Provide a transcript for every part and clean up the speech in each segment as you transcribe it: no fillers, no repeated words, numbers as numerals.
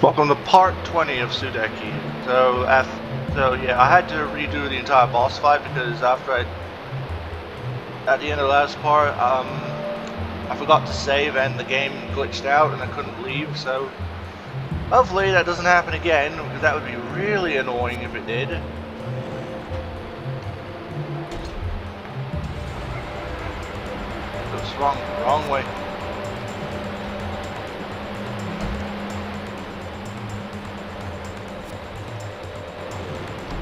Welcome to part 20 of Sudeki. So yeah, I had to redo the entire boss fight because at the end of the last part, I forgot to save and the game glitched out and I couldn't leave. So hopefully that doesn't happen again because that would be really annoying if it did. Oops, wrong way.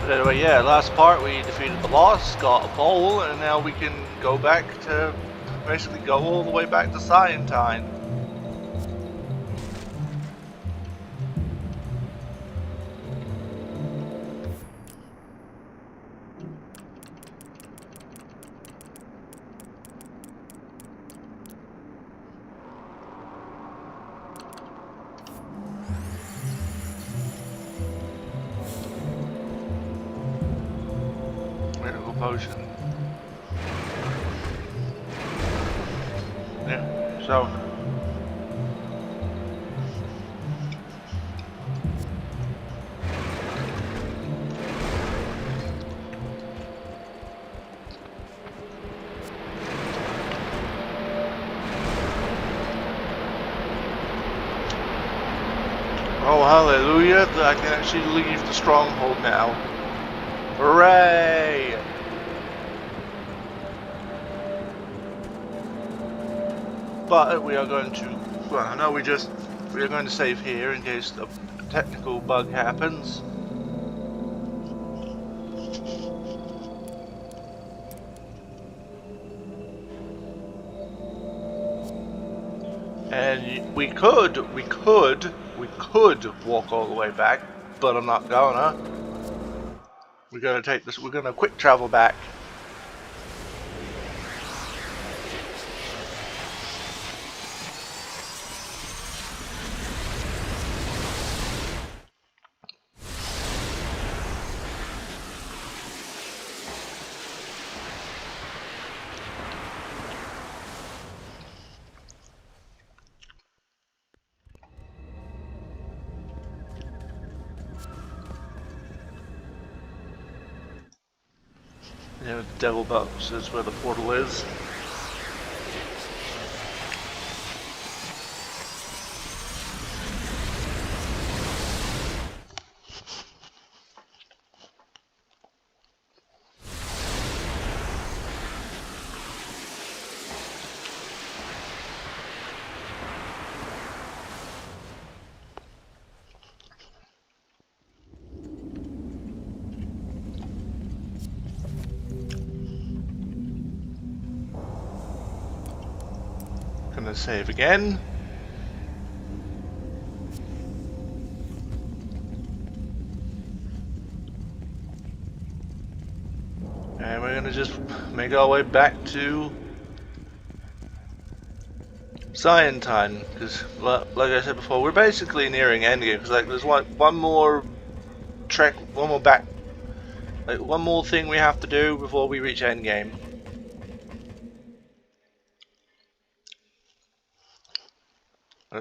But anyway, yeah, last part we defeated the boss, got a bowl, and now we can go back to basically go all the way back to Scientine. Miracle potion. Yeah, so. Oh, hallelujah, I can actually leave the stronghold now. Hooray! But we are going to, well, I know we are going to save here in case a technical bug happens. And we could walk all the way back, but I'm not gonna. We're gonna quick travel back. You know, the devil box is where the portal is. Gonna save again. And we're gonna just make our way back to Scientine, because like I said before, we're basically nearing endgame. Because like there's one more trek, one more thing we have to do before we reach endgame.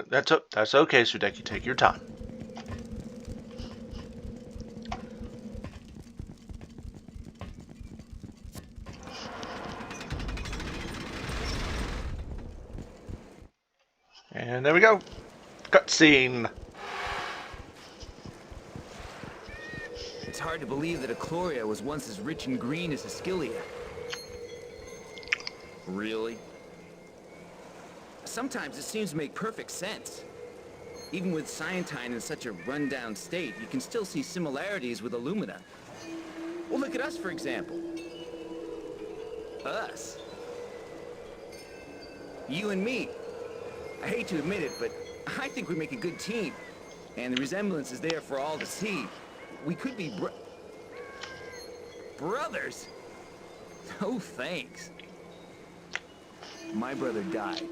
That's okay, Sudeki. Take your time. And there we go. Cutscene. It's hard to believe that Ecloria was once as rich and green as Ascilia. Really? Sometimes it seems to make perfect sense. Even with Scientine in such a run-down state, you can still see similarities with Illumina. Well, look at us, for example. Us. You and me. I hate to admit it, but I think we make a good team. And the resemblance is there for all to see. We could be brothers? No thanks. My brother died.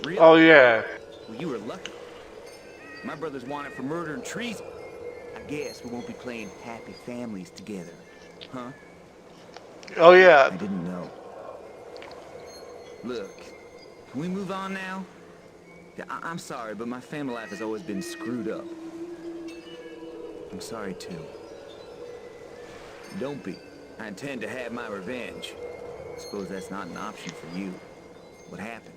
Really? Oh yeah. Well, you were lucky. My brother's wanted for murder and treason. I guess we won't be playing happy families together, huh? Oh yeah. I didn't know. Look, can we move on now? Yeah, I'm sorry, but my family life has always been screwed up. I'm sorry, too. Don't be. I intend to have my revenge. Suppose that's not an option for you. What happened?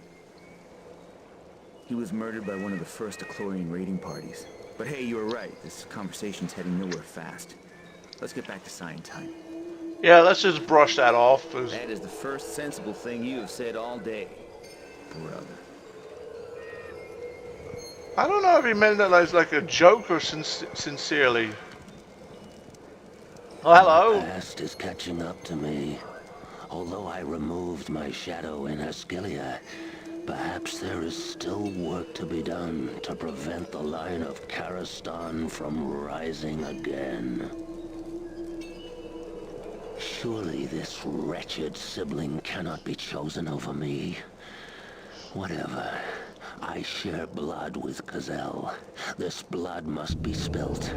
He was murdered by one of the first Eclorian raiding parties. But hey, you were right. This conversation's heading nowhere fast. Let's get back to Scientine. Yeah, let's just brush that off. That is the first sensible thing you have said all day, brother. I don't know if he meant that as like a joke or sincerely. Oh, hello. The past is catching up to me. Although I removed my shadow in Ascilia, perhaps there is still work to be done to prevent the line of Karistan from rising again. Surely this wretched sibling cannot be chosen over me. Whatever. I share blood with Gazelle. This blood must be spilt.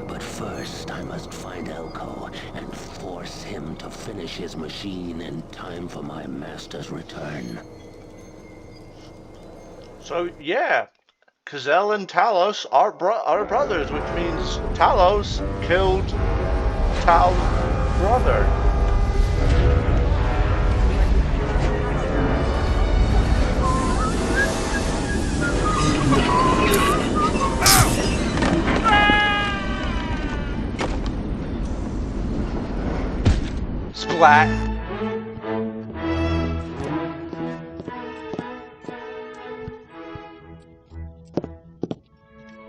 But first, I must find Elko and force him to finish his machine in time for my master's return. So, yeah. Gazelle and Talos are brothers, which means Talos killed Tal's brother. Splat.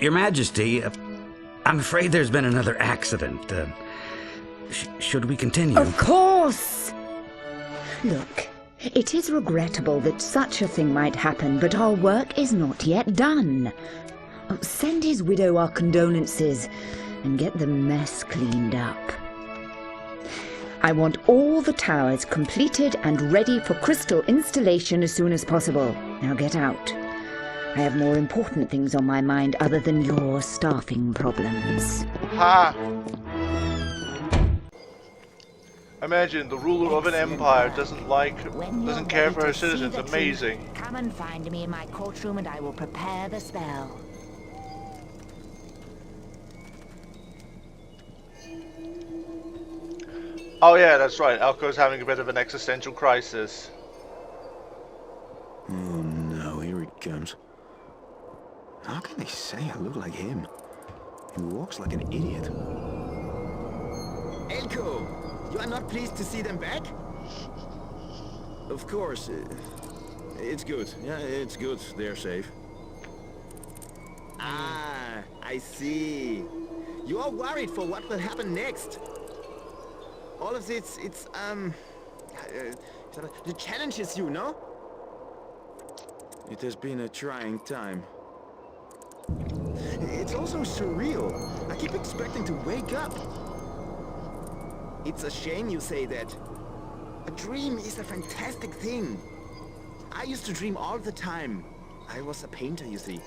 Your Majesty, I'm afraid there's been another accident. Should we continue? Of course! Look, it is regrettable that such a thing might happen, but our work is not yet done. Send his widow our condolences and get the mess cleaned up. I want all the towers completed and ready for crystal installation as soon as possible. Now get out. I have more important things on my mind other than your staffing problems. Ha! Imagine the ruler of an empire doesn't care for her citizens. Amazing. Come and find me in my courtroom and I will prepare the spell. Oh yeah, that's right. Elko's having a bit of an existential crisis. Oh no, here it comes. How can they say I look like him? He walks like an idiot. Elko, you are not pleased to see them back? Of course. It's good. Yeah, it's good. They're safe. Ah, I see. You are worried for what will happen next. All of this, the challenges you, no? It has been a trying time. It's also surreal. I keep expecting to wake up. It's a shame you say that. A dream is a fantastic thing. I used to dream all the time. I was a painter, you see.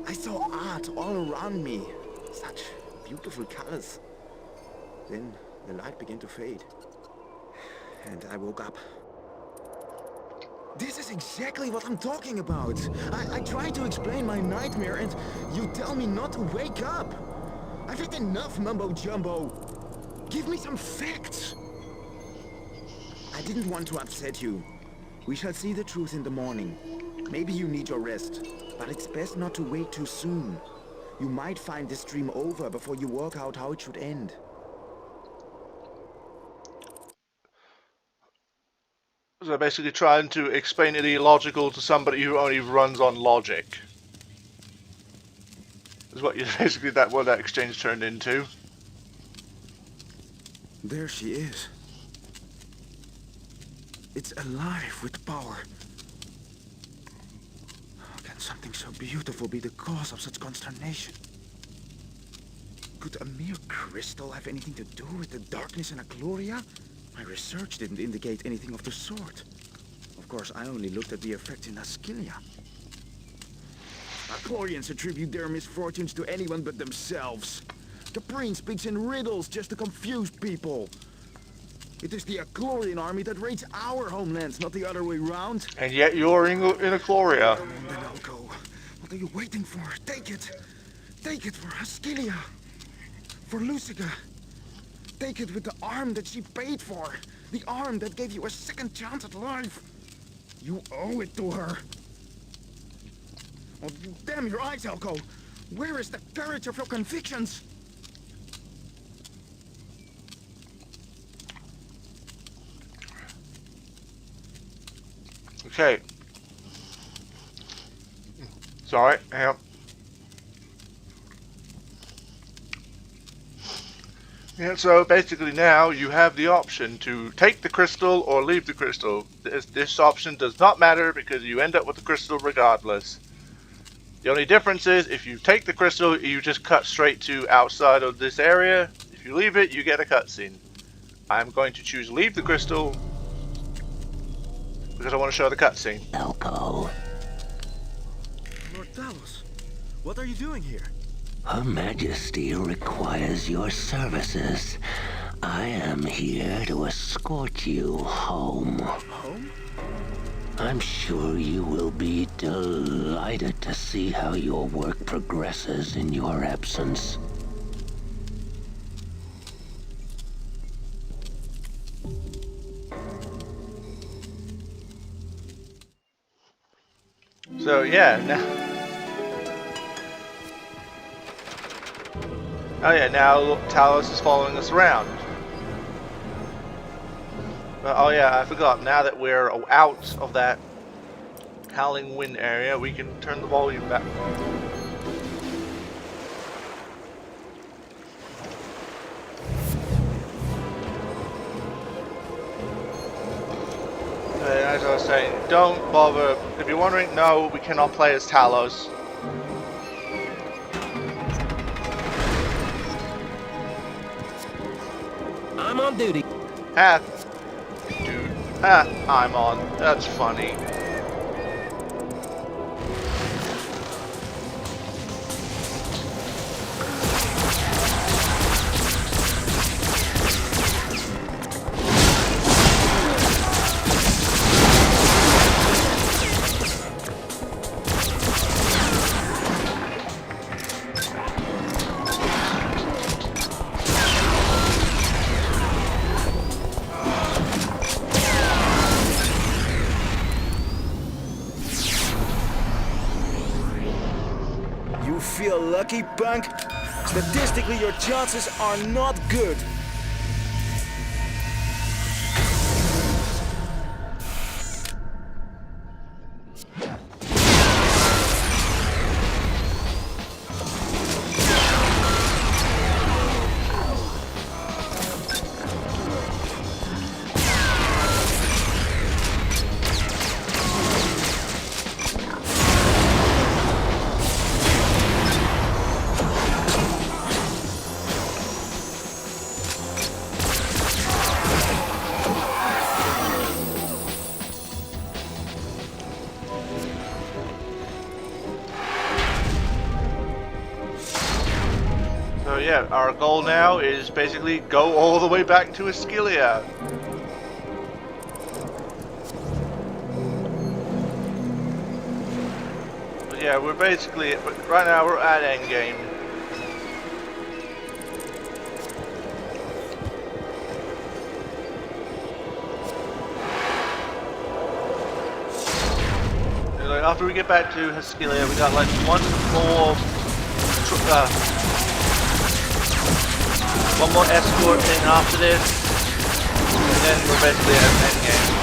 I saw art all around me. Such beautiful colors. Then the light began to fade. And I woke up. This is exactly what I'm talking about. I try to explain my nightmare and you tell me not to wake up. I've had enough mumbo-jumbo. Give me some facts. I didn't want to upset you. We shall see the truth in the morning. Maybe you need your rest, but it's best not to wait too soon. You might find this dream over before you work out how it should end. So basically trying to explain it illogical to somebody who only runs on logic. Is what you basically what that exchange turned into. There she is. It's alive with power. How can something so beautiful be the cause of such consternation? Could a mere crystal have anything to do with the darkness in Agloria? My research didn't indicate anything of the sort. Of course, I only looked at the effects in Ascilia. Agglorians attribute their misfortunes to anyone but themselves. Caprine speaks in riddles just to confuse people. It is the Agglorian army that raids our homelands, not the other way round. And yet you're in Ecloria. And then Elko. What are you waiting for? Take it! Take it for Haskilia! For Lucica! Take it with the arm that she paid for! The arm that gave you a second chance at life! You owe it to her! Oh, damn your eyes, Elko! Where is the courage of your convictions? Okay. Sorry, hang on. Yeah, so basically now you have the option to take the crystal or leave the crystal. This option does not matter because you end up with the crystal regardless. The only difference is if you take the crystal, you just cut straight to outside of this area. If you leave it, you get a cutscene. I'm going to choose leave the crystal because I want to show the cutscene. Elko. Lord Talos, what are you doing here? Her Majesty requires your services. I am here to escort you home. Home? I'm sure you will be delighted to see how your work progresses in your absence. So yeah, now. Oh yeah, now Talos is following us around. Oh yeah, I forgot. Now that we're out of that howling wind area, we can turn the volume back. Okay, as I was saying, don't bother. If you're wondering, no, we cannot play as Talos. I'm on duty. Dude. I'm on. That's funny. You feel lucky, punk? Statistically, your chances are not good. So yeah, our goal now is basically go all the way back to Ascilia. But yeah, we're basically, right now we're at endgame. And like, after we get back to Ascilia, we got like one more escort thing after this, and then we're basically at endgame.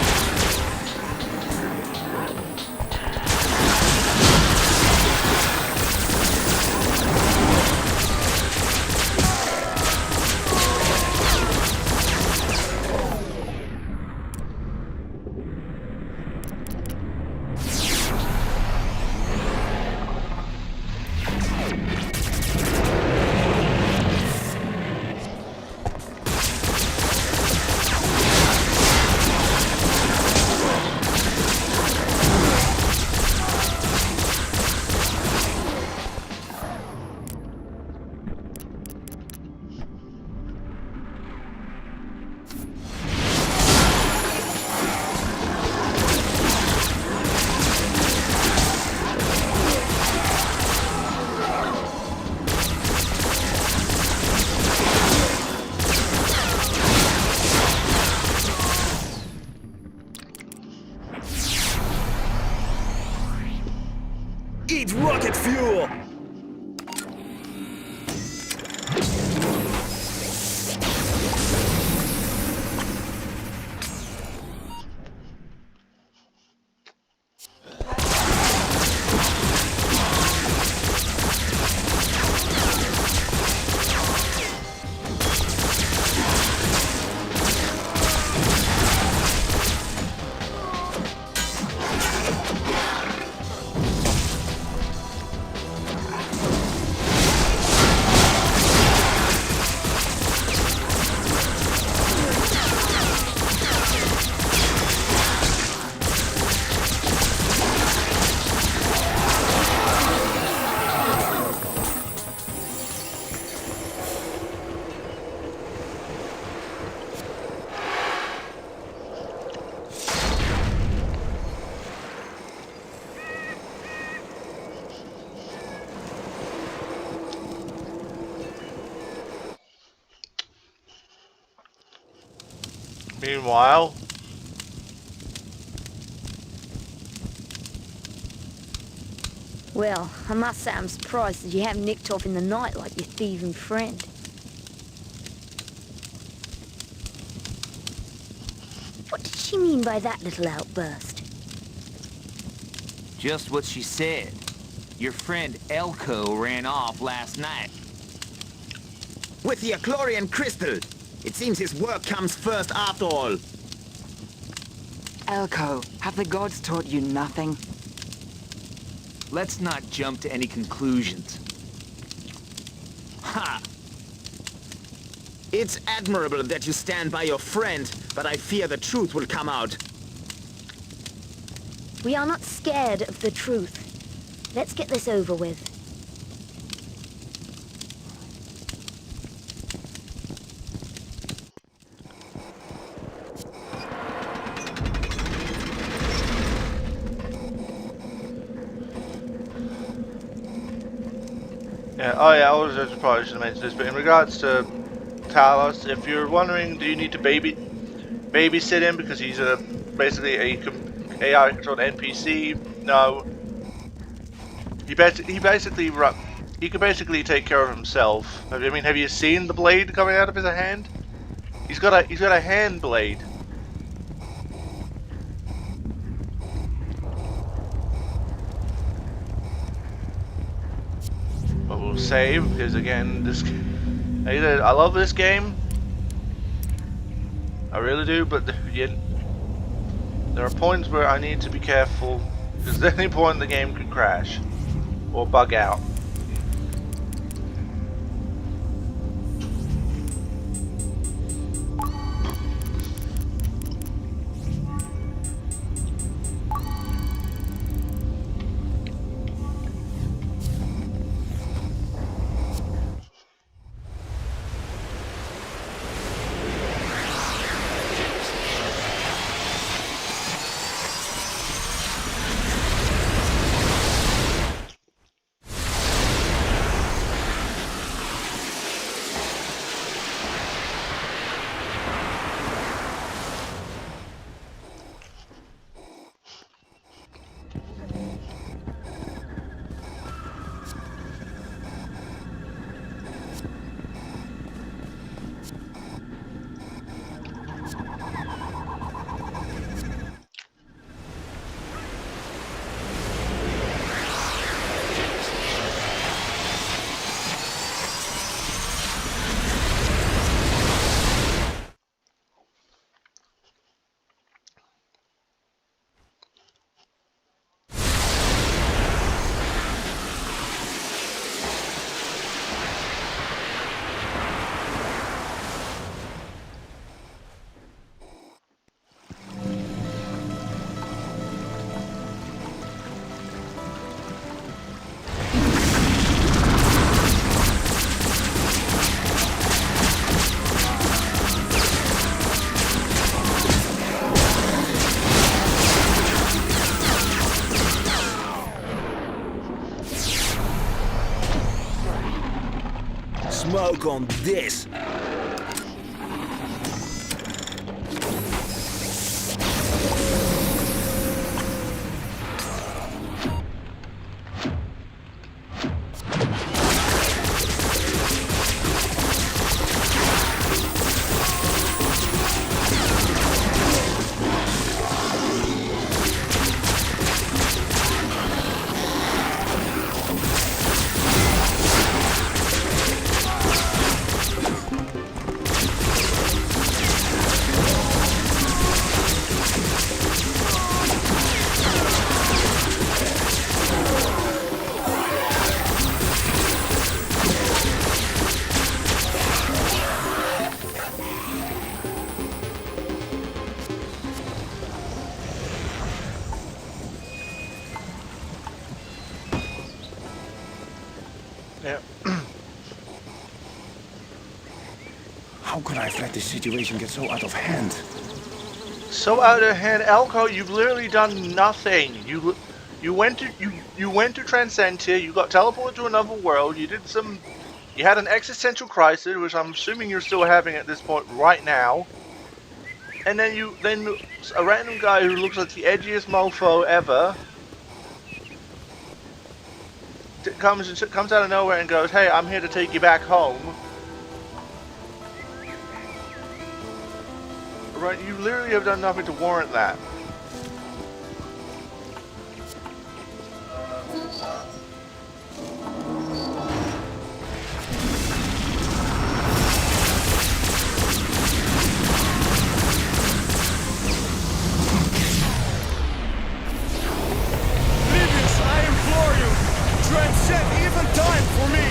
Eat rocket fuel! Meanwhile, Well, I must say I'm surprised that you haven't nicked off in the night like your thieving friend. What did she mean by that little outburst? Just what she said. Your friend Elko ran off last night. With the Achlorian crystal! It seems his work comes first after all. Elko, have the gods taught you nothing? Let's not jump to any conclusions. Ha! It's admirable that you stand by your friend, but I fear the truth will come out. We are not scared of the truth. Let's get this over with. yeah, oh yeah, I was just probably should have mentioned this, but in regards to Talos, if you're wondering, do you need to babysit him because he's basically a AI controlled NPC? No. He can basically take care of himself. I mean, have you seen the blade coming out of his hand? He's got a hand blade. But we'll save because again, I love this game. I really do, but there are points where I need to be careful because at any point the game could crash or bug out. Smoke on this! Yeah. How could I have let this situation get so out of hand? So out of hand, Elko, you've literally done nothing. You went to Transcentia, you got teleported to another world, you had an existential crisis, which I'm assuming you're still having at this point right now. And then a random guy who looks like the edgiest mofo ever comes out of nowhere and goes, "Hey, I'm here to take you back home." Right, you literally have done nothing to warrant that. Livius, I implore you! Transcend even time for me!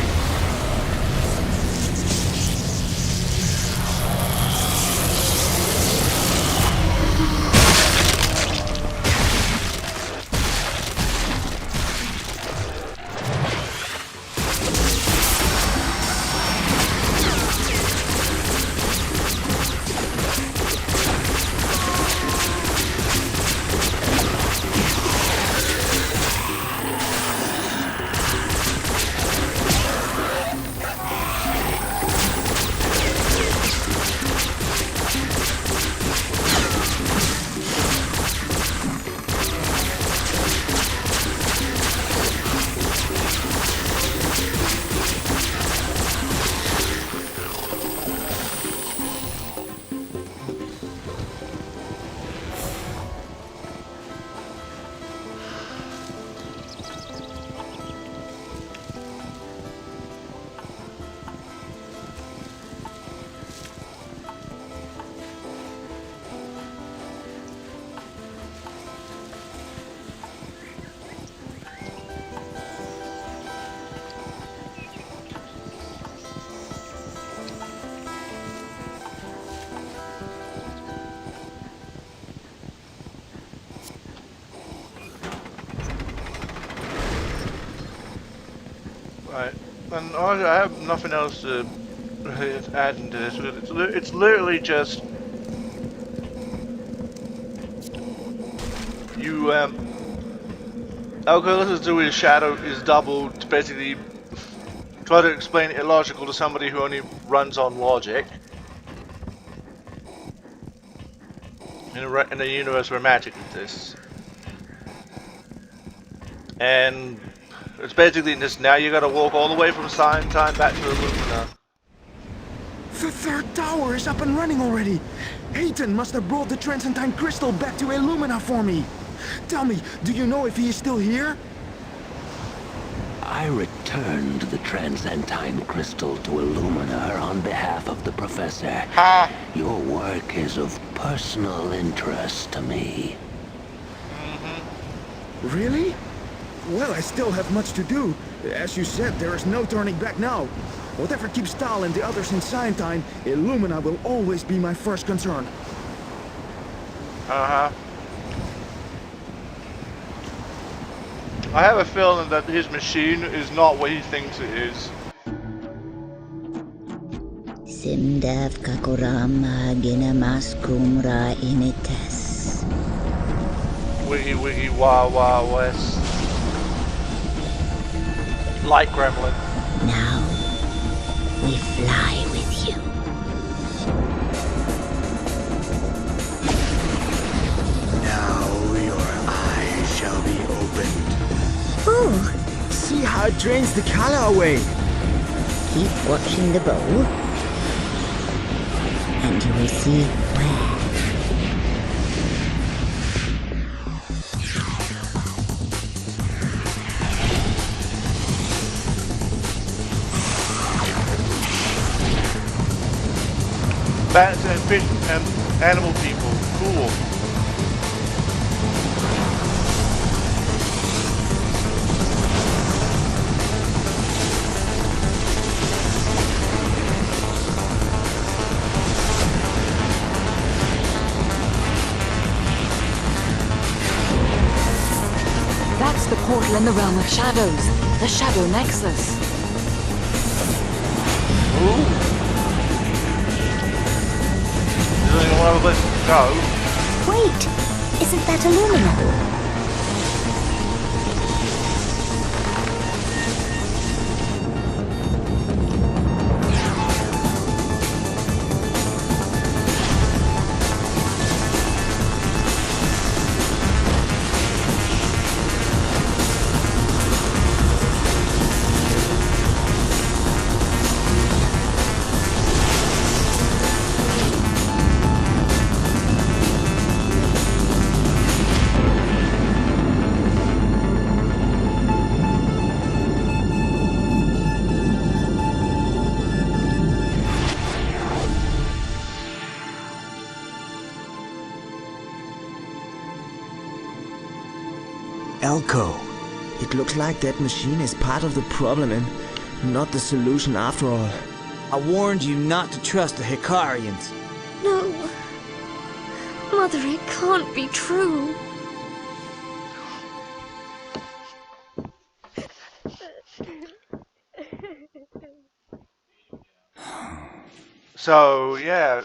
Right, and I have nothing else to add into this. It's literally just you. Alcohol's do his shadow is double to basically try to explain illogical to somebody who only runs on logic. In a universe where magic exists, and it's basically just now you gotta walk all the way from Time back to Illumina. The third tower is up and running already! Hayton must have brought the Transcendine Crystal back to Illumina for me! Tell me, do you know if he is still here? I returned the Transcendine Crystal to Illumina on behalf of the Professor. Your work is of personal interest to me. Really? Well, I still have much to do. As you said, there is no turning back now. Whatever keeps Stahl and the others in Scientine, Illumina will always be my first concern. I have a feeling that his machine is not what he thinks it is. Simdav kakurama ginamas kumra inites. Wiggy wiggy wah wah west. Light gremlin. Now, we fly with you. Now your eyes shall be opened. Oh, See how it drains the color away. keep watching the bowl, and you will see where. Bats and fish and animal people. Cool. That's the portal in the realm of shadows, the Shadow Nexus. Ooh. Does anyone have a place to go? Wait! Isn't that Illumina? Elko. It looks like that machine is part of the problem and not the solution after all. I warned you not to trust the Hikarians. No. Mother, it can't be true. So yeah,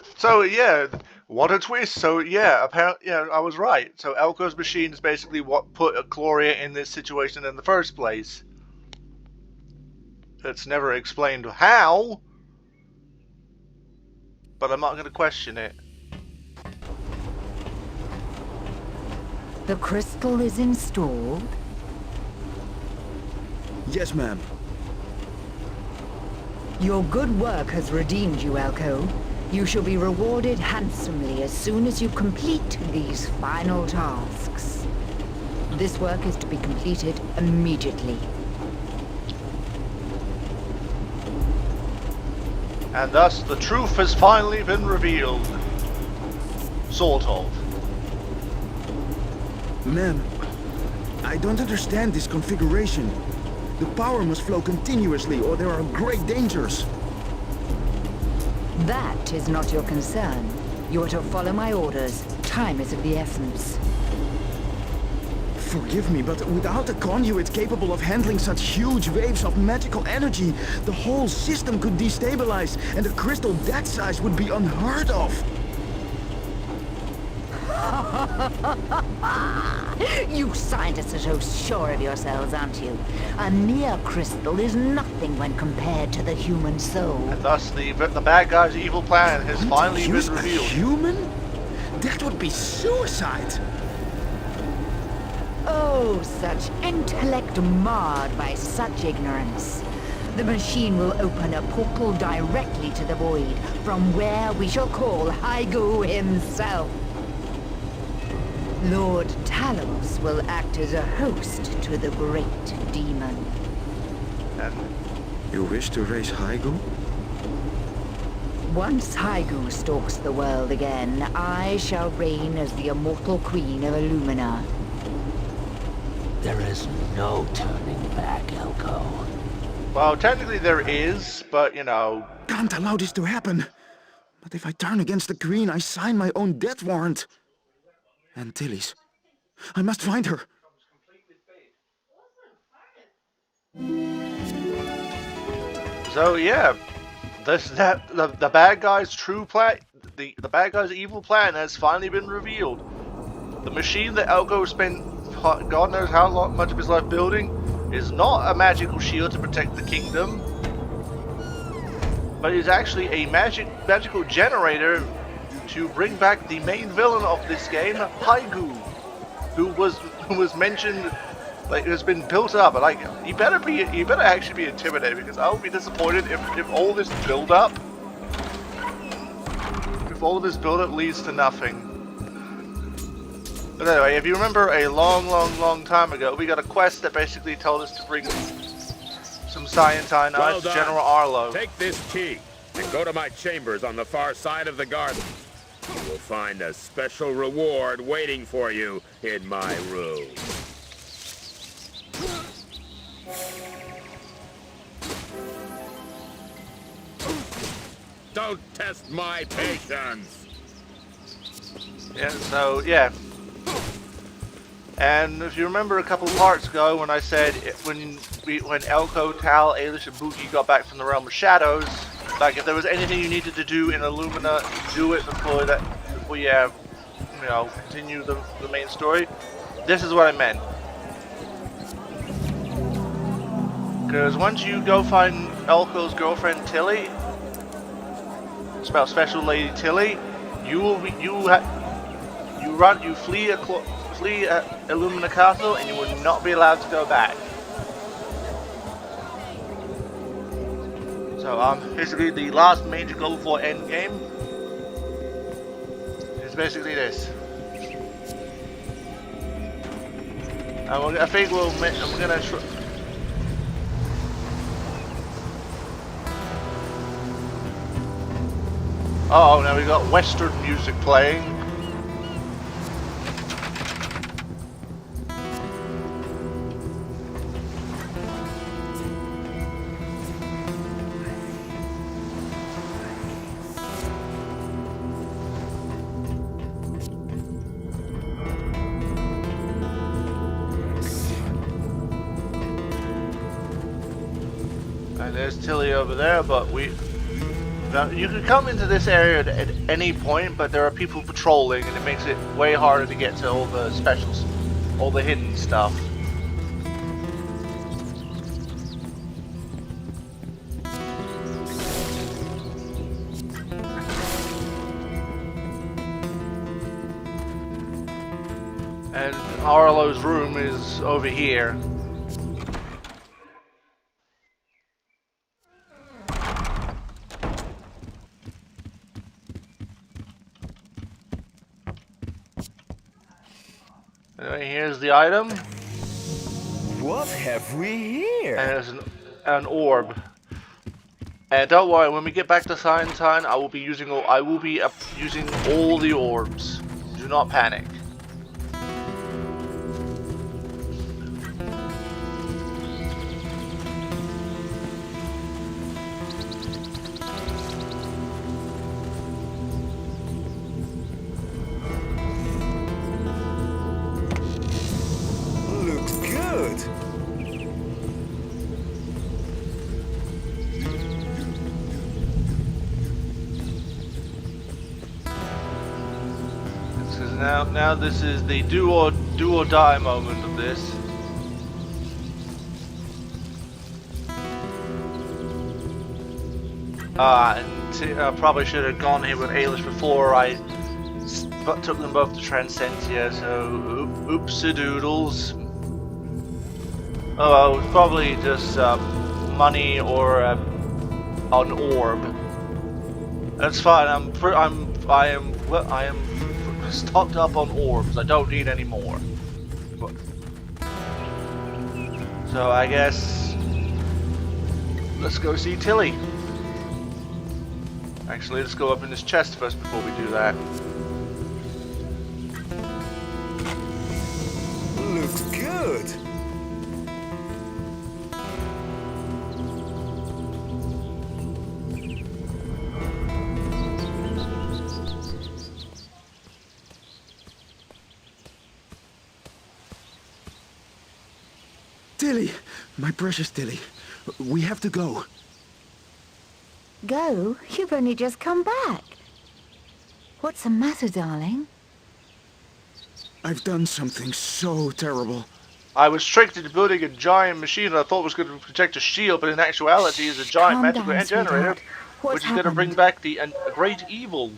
what a twist. So yeah, apparently, yeah, I was right. So Elko's machine is basically what put Gloria in this situation in the first place. It's never explained how, but I'm not going to question it. The crystal is installed. Yes, ma'am. Your good work has redeemed you, Elko. You shall be rewarded handsomely as soon as you complete these final tasks. This work is to be completed immediately. And thus the truth has finally been revealed. Sort of. Ma'am, I don't understand this configuration. The power must flow continuously or there are great dangers. That is not your concern. You are to follow my orders. Time is of the essence. Forgive me, but without a conduit capable of handling such huge waves of magical energy, the whole system could destabilize, and a crystal that size would be unheard of. You scientists are so sure of yourselves, aren't you? A mere crystal is nothing when compared to the human soul. And thus the bad guy's evil plan has finally been Use a revealed. human? That would be suicide. Oh, such intellect marred by such ignorance. The machine will open a portal directly to the void, from where we shall call Hygo himself. Lord Talos will act as a host to the great demon. And You wish to raise Hygo? Once Hygo stalks the world again, I shall reign as the immortal queen of Illumina. There is no turning back, Elko. well, technically there is, but you know, Can't allow this to happen. But if I turn against the Queen, I sign my own death warrant. And Tilly's. I must find her. so yeah, the bad guy's true plan, the bad guy's evil plan has finally been revealed. The machine that Elko spent God knows how much of his life building is not a magical shield to protect the kingdom, but is actually a magical generator to bring back the main villain of this game, Hygo, who was mentioned, like, has been built up. Like, you better actually be intimidated, because I would be disappointed if all this build up leads to nothing. But anyway, if you remember a long time ago, we got a quest that basically told us to bring some Scientine ice to General Arlo. Take this key and go to my chambers on the far side of the garden. You will find a special reward waiting for you in my room. Don't test my patience. Yeah, so yeah. And if you remember a couple of parts ago when I said when Elko, Tal, Ailish, and Buki got back from the Realm of Shadows, like if there was anything you needed to do in Illumina, do it before you continue the main story. This is what I meant. Because once you go find Elko's girlfriend Tilly, spelled Special Lady Tilly, you flee Illumina Castle, and you will not be allowed to go back. So basically the last major goal for Endgame is basically this. I think I'm gonna try. Oh, now we got Western music playing. And there's Tilly over there, but now, you can come into this area at any point, but there are people patrolling, and it makes it way harder to get to all the specials, all the hidden stuff. And Arlo's room is over here. Here's the item. What have we here? And there's an orb. And don't worry, when we get back to Sign Time, I will be using all the orbs. Do not panic. Now this is the do or die moment of this. And I probably should have gone here with Ailish before I took them both to Transcentia, so oopsie-doodles. Oh, it was probably just money or an orb. That's fine. I am stocked up on orbs. I don't need any more. So I guess let's go see Tilly. Actually, let's go up in this chest first before we do that. Looks good. Tilly, my precious Tilly, we have to go. Go? You've only just come back. What's the matter, darling? I've done something so terrible. I was tricked into building a giant machine that I thought was going to protect a shield, but in actuality is a giant magical generator, which is going to bring back the great evil.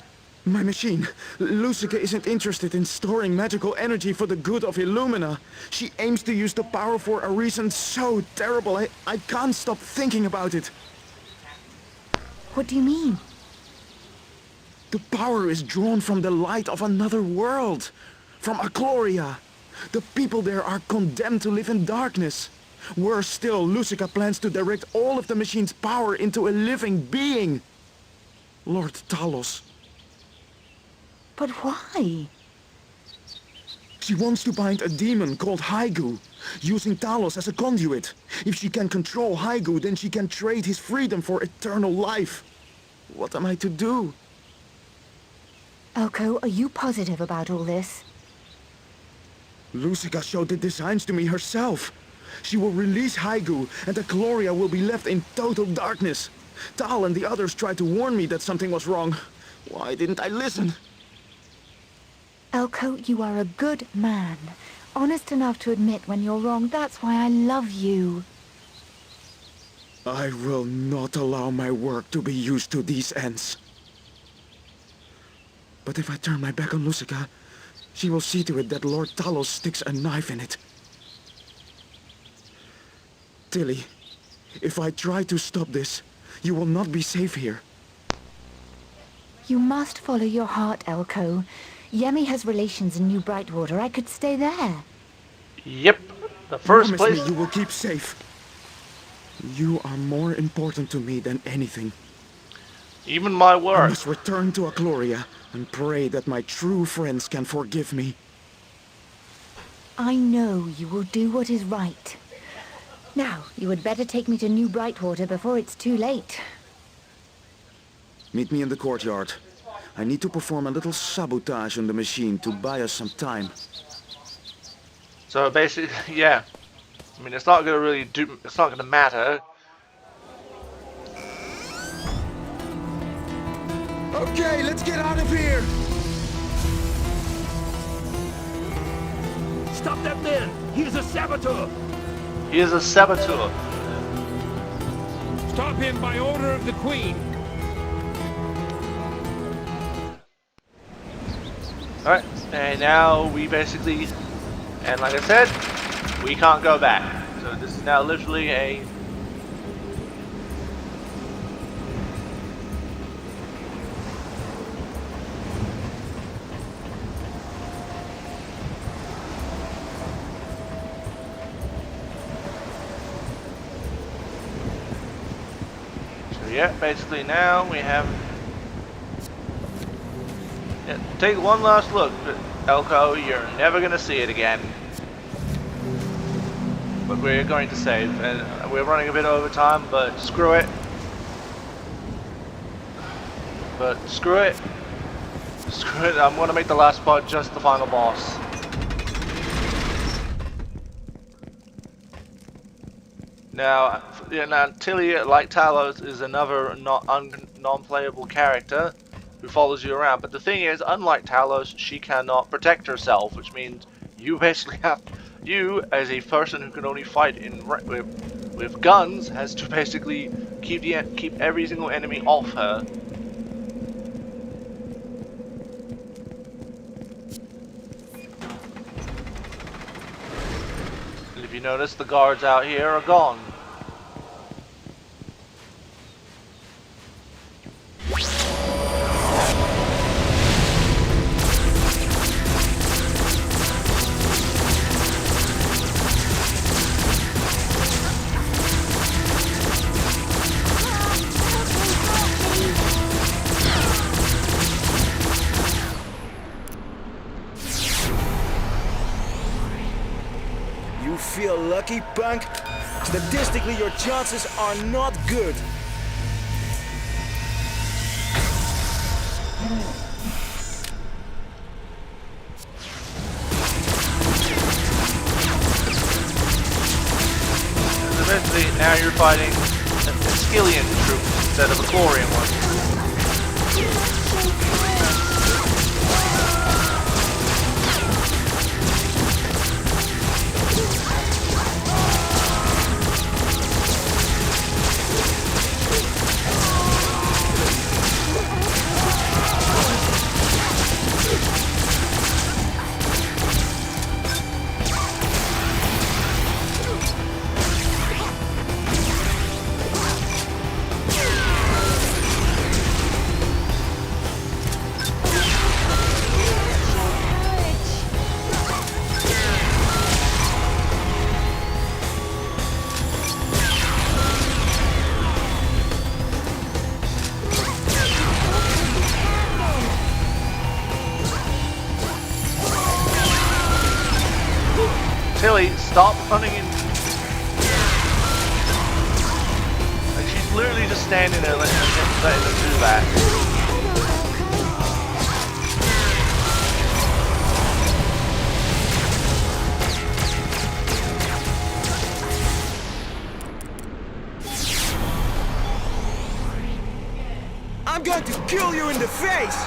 My machine. Lucica isn't interested in storing magical energy for the good of Illumina. She aims to use the power for a reason so terrible, I can't stop thinking about it. What do you mean? The power is drawn from the light of another world. From Akloria. The people there are condemned to live in darkness. Worse still, Lucica plans to direct all of the machine's power into a living being. Lord Talos. But why? She wants to bind a demon called Haigu, using Talos as a conduit. If she can control Haigu, then she can trade his freedom for eternal life. What am I to do? Elko, are you positive about all this? Lucica showed the designs to me herself. She will release Haigu, and the Gloria will be left in total darkness. Tal and the others tried to warn me that something was wrong. Why didn't I listen? Elko, you are a good man. Honest enough to admit when you're wrong. That's why I love you. I will not allow my work to be used to these ends. But if I turn my back on Lucica, she will see to it that Lord Talos sticks a knife in it. Tilly, if I try to stop this, you will not be safe here. You must follow your heart, Elko. Yemi has relations in New Brightwater. I could stay there. Yep. The first Promise place. me you will keep safe. You are more important to me than anything. Even my I work. must return to Akloria and pray that my true friends can forgive me. I know you will do what is right. Now, you had better take me to New Brightwater before it's too late. Meet me in the courtyard. I need to perform a little sabotage on the machine to buy us some time. So basically, yeah. I mean, it's not gonna really do. It's not gonna matter. Okay, let's get out of here! Stop that man! He is a saboteur! He is a saboteur. Stop him by order of the Queen! Alright, and now we basically, and like I said, we can't go back. So this is now literally a... So yeah, basically now we have... Yeah, take one last look, Elko, you're never gonna see it again. But we're going to save, and we're running a bit over time, but screw it. But screw it. Screw it, I'm gonna make the last part just the final boss. Now, yeah, now Tilly, like Talos, is another non-playable character who follows you around. But the thing is, unlike Talos, she cannot protect herself, which means you basically have, you as a person who can only fight in with guns, has to basically keep every single enemy off her. And if you notice, the guards out here are gone. You feel lucky, punk? Statistically, your chances are not good. Eventually, now you're fighting Skillian troops instead of Aclorian ones. Tilly, stop running in. Like, she's literally just standing there letting them do that. I'm going to kill you in the face!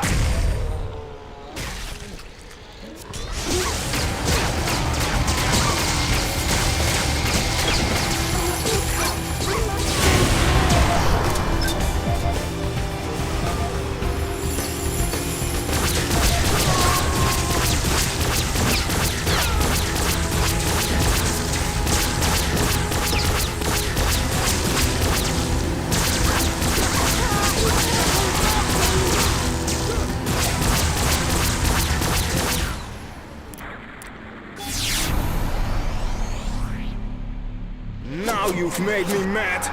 Now you've made me mad!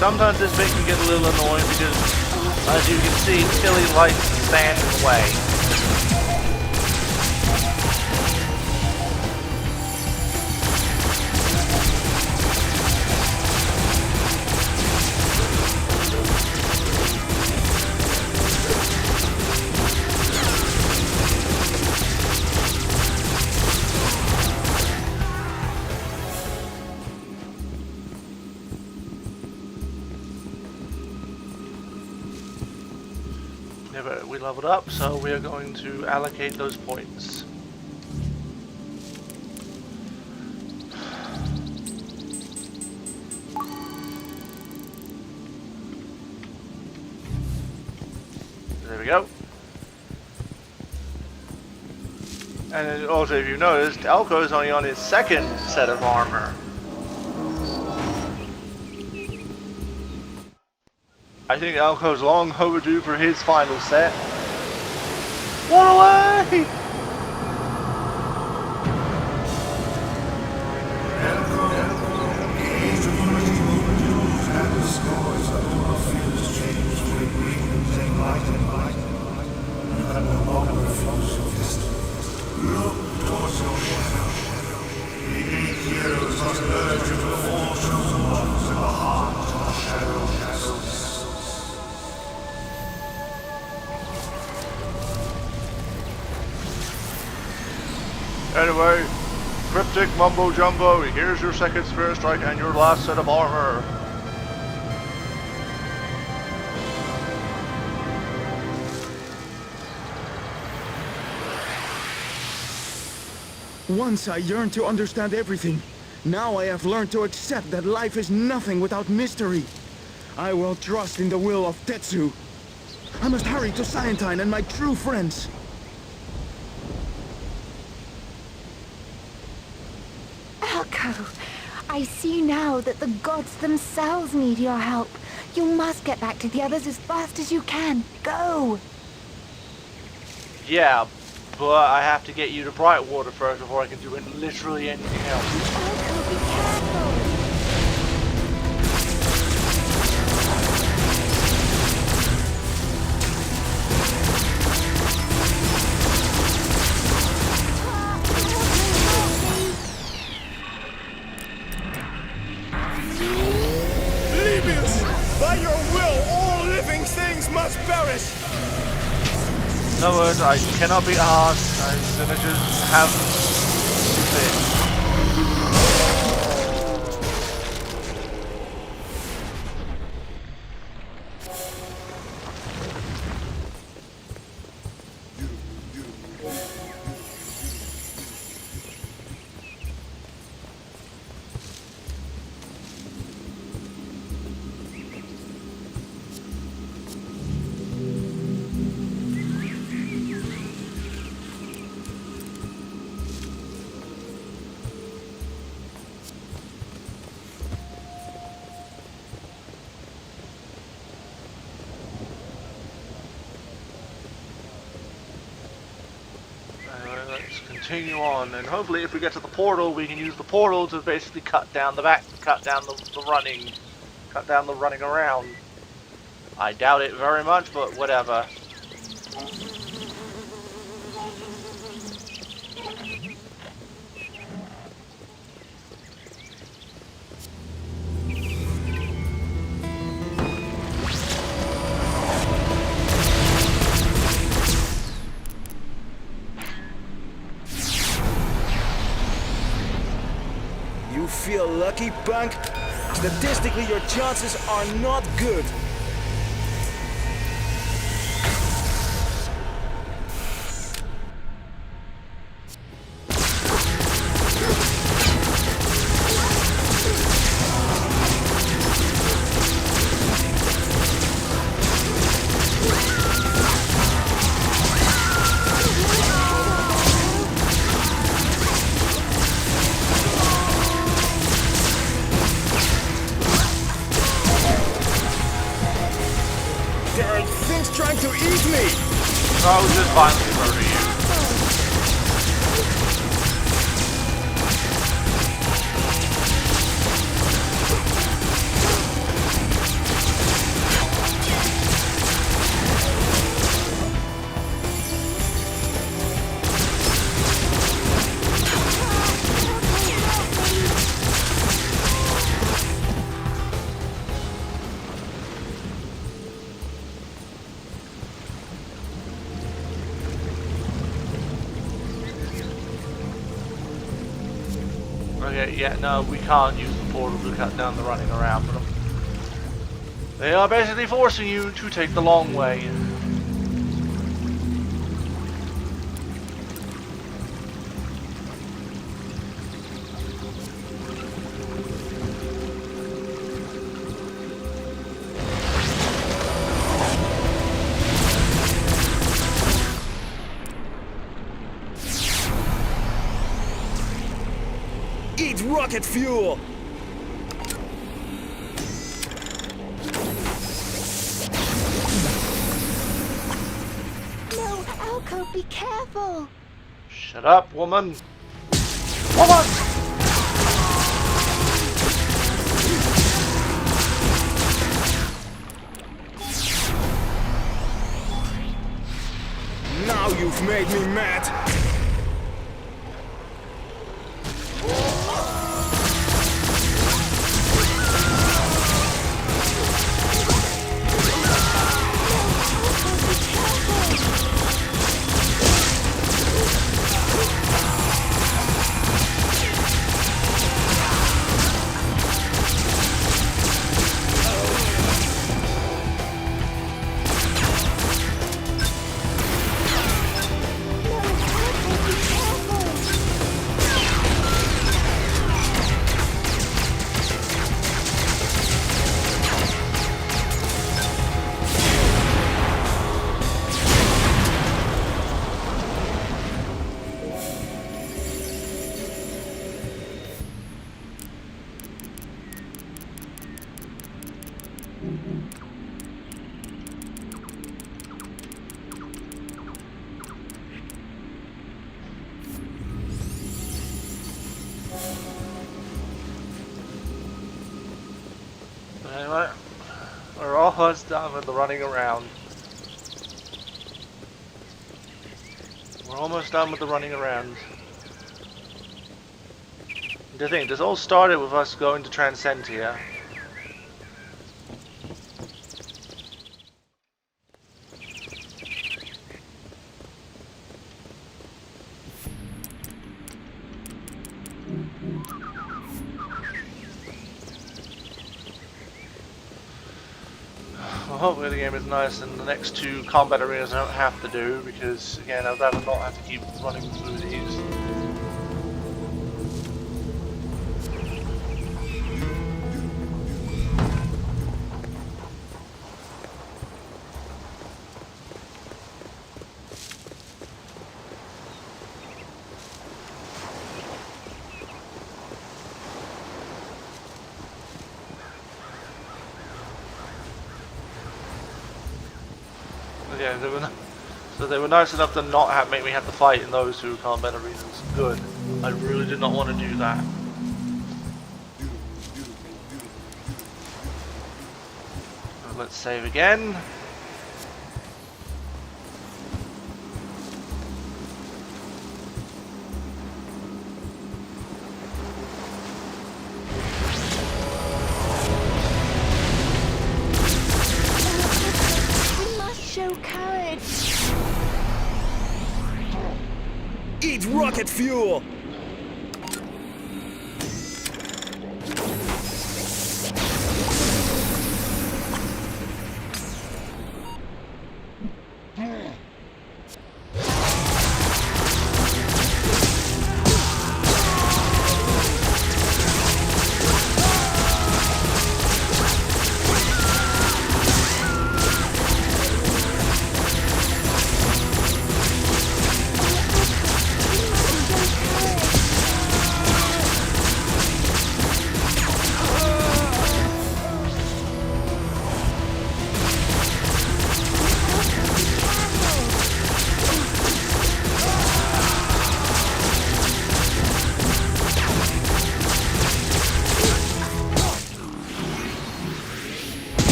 Sometimes this bit can get a little annoying because, as you can see, Tilly likes to stand in the way. We leveled up, so we are going to allocate those points. There we go. And also, if you noticed, Elko is only on his second set of armor. I think Elko's long overdue for his final set. What away! Anyway, cryptic mumbo jumbo, here's your second spirit strike and your last set of armor. Once I yearned to understand everything. Now I have learned to accept that life is nothing without mystery. I will trust in the will of Tetsu. I must hurry to Scientine and my true friends. Elko, I see now that the gods themselves need your help. You must get back to the others as fast as you can. Go! Yeah, but I have to get you to Brightwater first before I can do literally anything else. Elko, be careful! By your will, all living things must perish! In other words, I cannot be asked. I'm gonna just have this. continue on, and hopefully if we get to the portal, we can use the portal to basically cut down the running around. I doubt it very much, but whatever. You feel lucky, punk? Statistically, your chances are not good. Trying to eat me! I was just finally murder you. Okay, yeah, no, we can't use the portal to cut down the running around, but they are basically forcing you to take the long way. Eat rocket fuel! No, Elko, be careful! Shut up, woman! Woman! Now you've made me mad! Anyway, we're almost done with the running around. We're almost done with the running around. To think, this all started with us going to Transcentia. Well, hopefully the game is nice and the next two combat arenas I don't have to do, because again I'd rather not have to keep running through these. Yeah, So they were nice enough to not make me have to fight in those two combat arenas. Good. I really did not want to do that. Let's save again. We must show courage. Eat rocket fuel!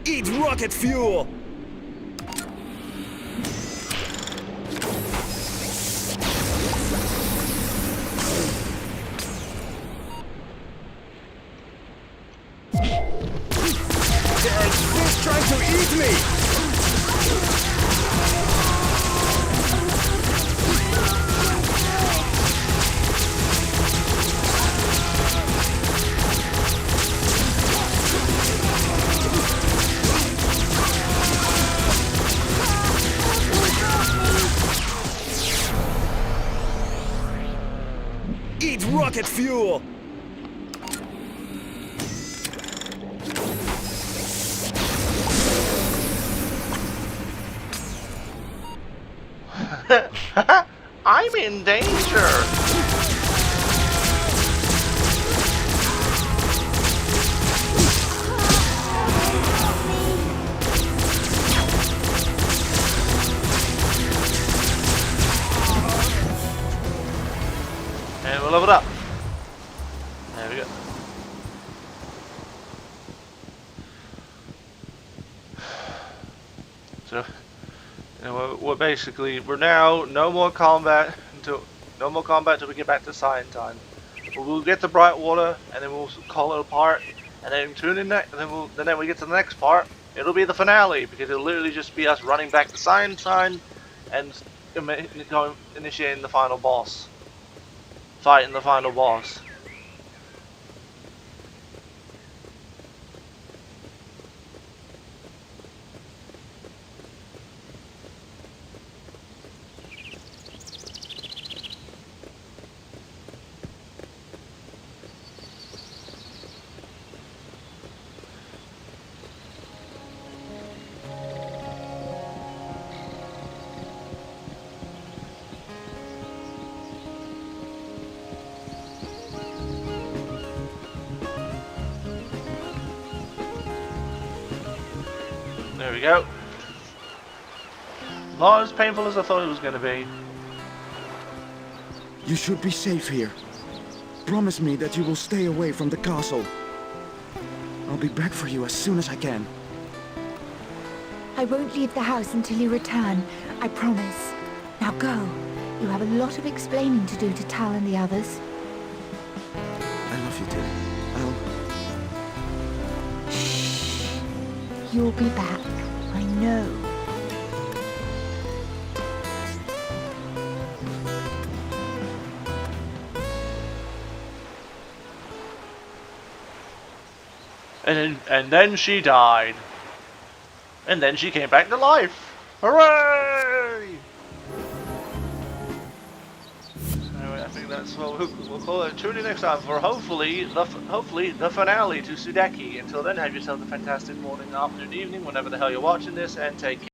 Eat rocket fuel! There's fish trying to eat me! Eat rocket fuel! I'm in danger! And we'll level it up. There we go. So, you know, we're now no more combat until we get back to Sign Time. We'll get to Brightwater and then we'll call it a part, and then tune in that, and then we get to the next part. It'll be the finale because it'll literally just be us running back to Sign Time and initiating the final boss. Fighting the final boss. There we go. Not as painful as I thought it was going to be. You should be safe here. Promise me that you will stay away from the castle. I'll be back for you as soon as I can. I won't leave the house until you return. I promise. Now go. You have a lot of explaining to do to Tal and the others. I love you too. You'll be back. I know. And then she died. And then she came back to life. Hooray! Anyway, I think that's what we'll call it. Tune in next time for hopefully the finale to Sudeki. Until then, have yourself a fantastic morning, afternoon, evening, whenever the hell you're watching this, and take care.